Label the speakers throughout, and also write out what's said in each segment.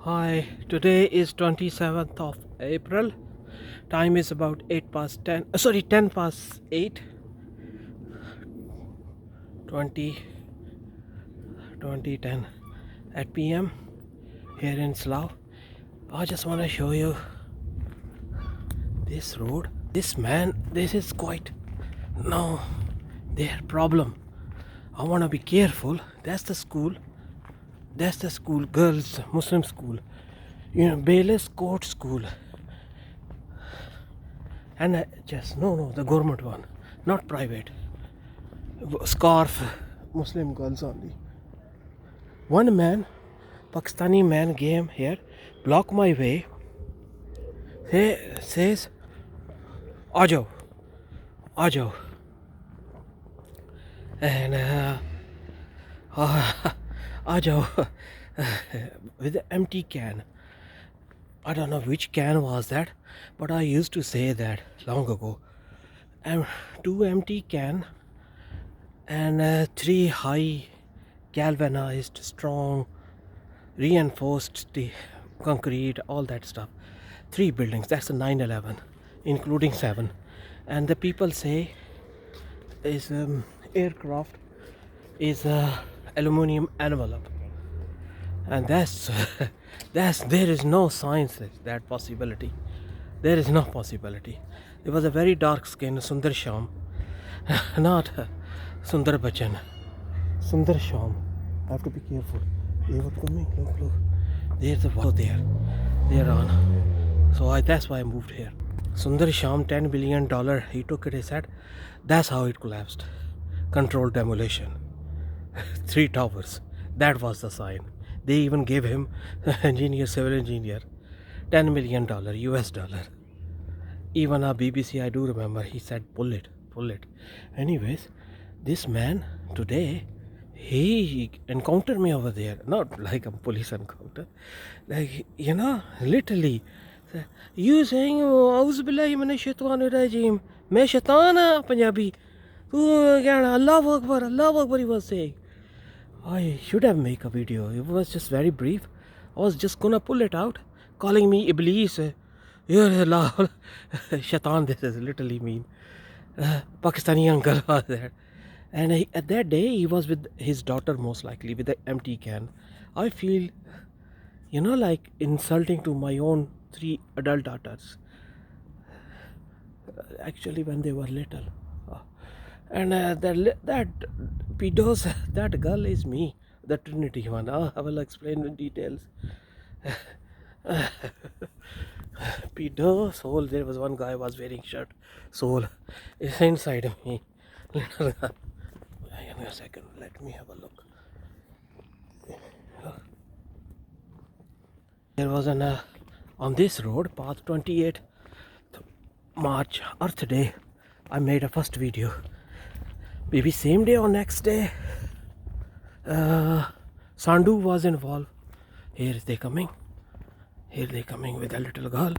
Speaker 1: Hi, today is 27th of April. Time is about 8 past 10, sorry, 10 past 8, 20, 2010 at PM here in Slough. I just want to show you this road. This man, this is quite, no, their problem. I want to be careful. That's the school. That's the school, girls, Muslim school. Bayless Court School. And just, no, the government one, not private. Scarf, Muslim girls only. One man, Pakistani man came here, block my way, says, Ajo, Ajo. And Ajo, with an empty can. I don't know which can was that, but I used to say that long ago. And two empty can and three high galvanized, strong, reinforced concrete, all that stuff. Three buildings. That's a 9/11, including 7. And the people say is aircraft is aluminum envelope, and that's there is no science that possibility. There is no possibility. It was a very dark skin Sundar Sham, not Sundar Bachchan. Sundar Sham. I have to be careful. They were coming. Look. There's a wall there. They're on. So that's why I moved here. Sundar Sham, $10 billion. He took it. He said, that's how it collapsed. Controlled demolition. 3 towers. That was the sign. They even gave him civil engineer, $10 million US dollar. Even our BBC, I do remember, he said, pull it. Anyways, this man today, he encountered me over there, not like a police encounter, like, literally. You saying, Auzu billahi minash shaitanir rajim, main shaitan haan Punjabi, Allahu Akbar, he was saying. I should have made a video. It was just very brief. I was just gonna pull it out, calling me Iblis. You're Allah, Shaitan. This is literally mean. Pakistani uncle was there, and at that day he was with his daughter, most likely with the empty can. I feel, like insulting to my own 3 adult daughters. Actually, when they were little. And that pedos, that girl is me, the Trinity one. I will explain in details. Pedo soul. There was one guy was wearing shirt. Soul is inside of me. Little guy. Hang on a second. Let me have a look. There was on this road, path 28 March, Earth Day. I made a first video. Maybe same day or next day, Sandu was involved. Here they coming with a little girl.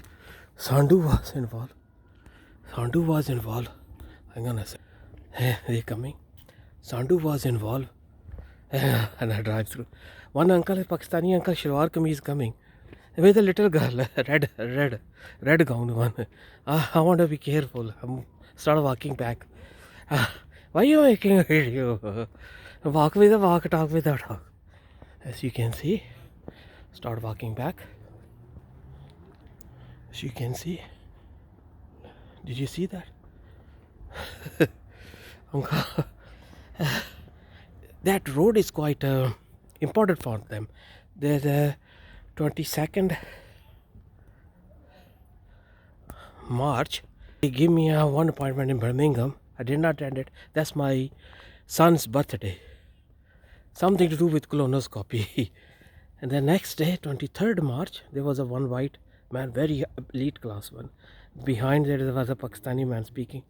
Speaker 1: Sandu was involved. Hang on a second. Hey, they coming. Sandu was involved. And I drive through. One uncle, Pakistani uncle, Shalwar Kameez coming with a little girl, red gown one. I want to be careful. I start walking back. Why are you making a video? Walk with a walk, talk with a talk. As you can see, start walking back. As you can see, did you see that? That road is quite important for them. There's a 22nd March. They give me one appointment in Birmingham. I did not attend it. That's my son's birthday. Something to do with colonoscopy. And the next day, 23rd March, there was a one white man, very elite class one. Behind there was a Pakistani man speaking.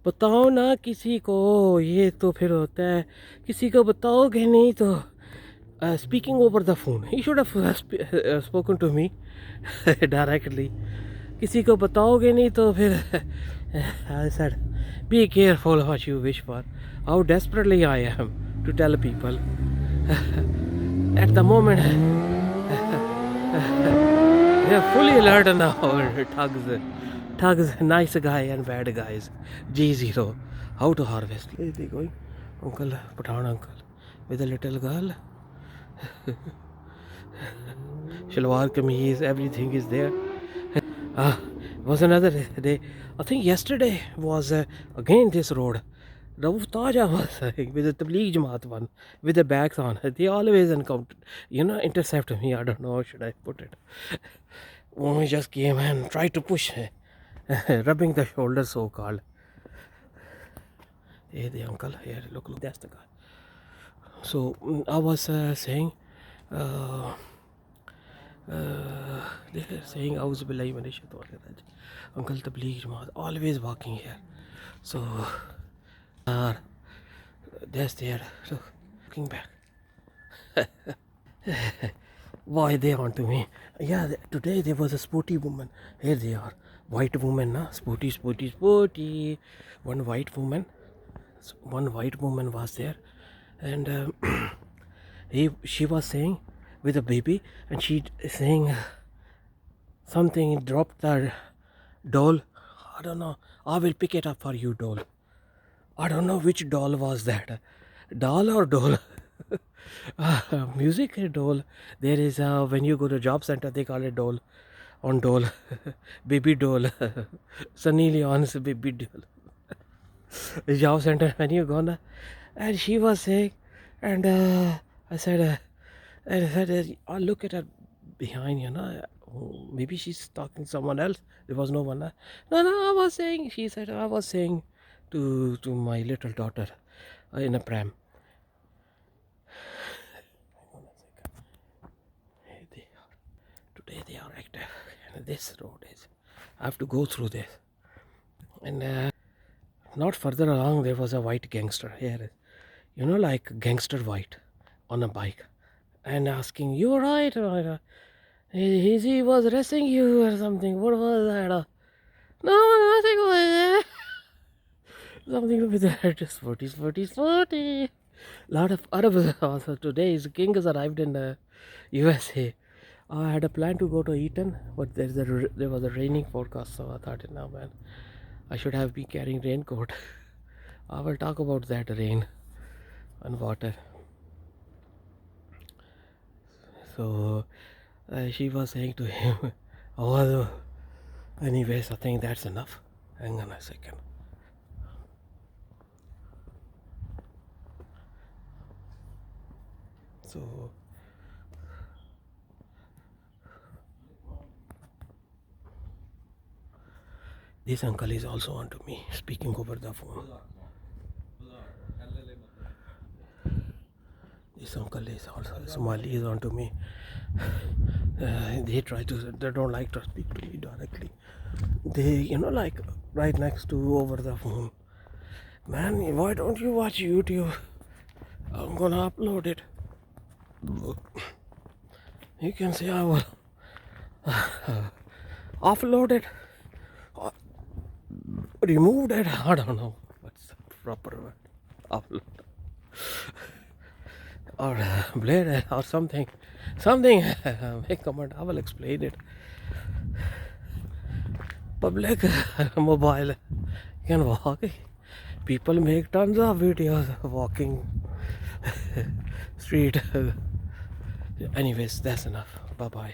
Speaker 1: बताओ ना किसी को, ये तो फिर होता है, किसी को बताओगे नहीं तो. Speaking over the phone. He should have spoken to me directly. किसी को बताओगे नहीं तो फिर. I said, be careful what you wish for. How desperately I am to tell people. At the moment, fully alert now. Thugs, nice guy and bad guys. G0. How to harvest? Where is he going? Uncle, Pathan uncle, with a little girl. Shalwar kameez, everything is there. Was another day. I think yesterday was again this road. Rauf Taja was with the Tabligh Jamaat one with the bags on. They always encounter, intercept me. I don't know how should I put it. We just came and tried to push, rubbing the shoulder so called. Hey, the uncle here, look, that's the guy. So I was saying, they're saying, Auzu billahi minash shaitanir rajim. Uncle Tabligh Jamaat always walking here. So, that's there. Look, looking back. Why they on to me? Yeah, today there was a sporty woman. Here they are. White woman, na? Sporty, sporty, sporty. One white woman was there. And she was saying with a baby, and she saying something, dropped the doll. I don't know. I will pick it up for you, doll. I don't know which doll was that. Doll or doll? Music doll. There is when you go to job center, they call it doll. On doll. Baby doll. Sunny Leon's baby doll. Job center when you gonna. And she was saying, and I said, oh, look at her behind, maybe she's talking to someone else. There was no one. No, I was saying, she said, I was saying to my little daughter in a pram. Today they are active, and this road is, I have to go through this. And not further along, there was a white gangster here, like gangster white on a bike, and asking, "You right? He was arresting you or something. What was that?" No, nothing like that. Something with that. Just 40. Lot of Arabs also today. King has arrived in the USA. I had a plan to go to Eton, but there was a raining forecast, so I thought, no man, I should have been carrying raincoat. I will talk about that rain and water. So she was saying to him, oh, anyways, I think that's enough. Hang on a second. So this uncle is also on to me, speaking over the phone. This uncle is also, Somali is on to me. They don't like to speak to me directly. They, like right next to over the phone. Man, why don't you watch YouTube? I'm gonna upload it. You can say I will offload it, removed it. I don't know what's the proper word. Upload or blade it or something. Make comment. I will explain it. Public mobile, you can walk. People make tons of videos walking street. Anyways, that's enough. Bye bye.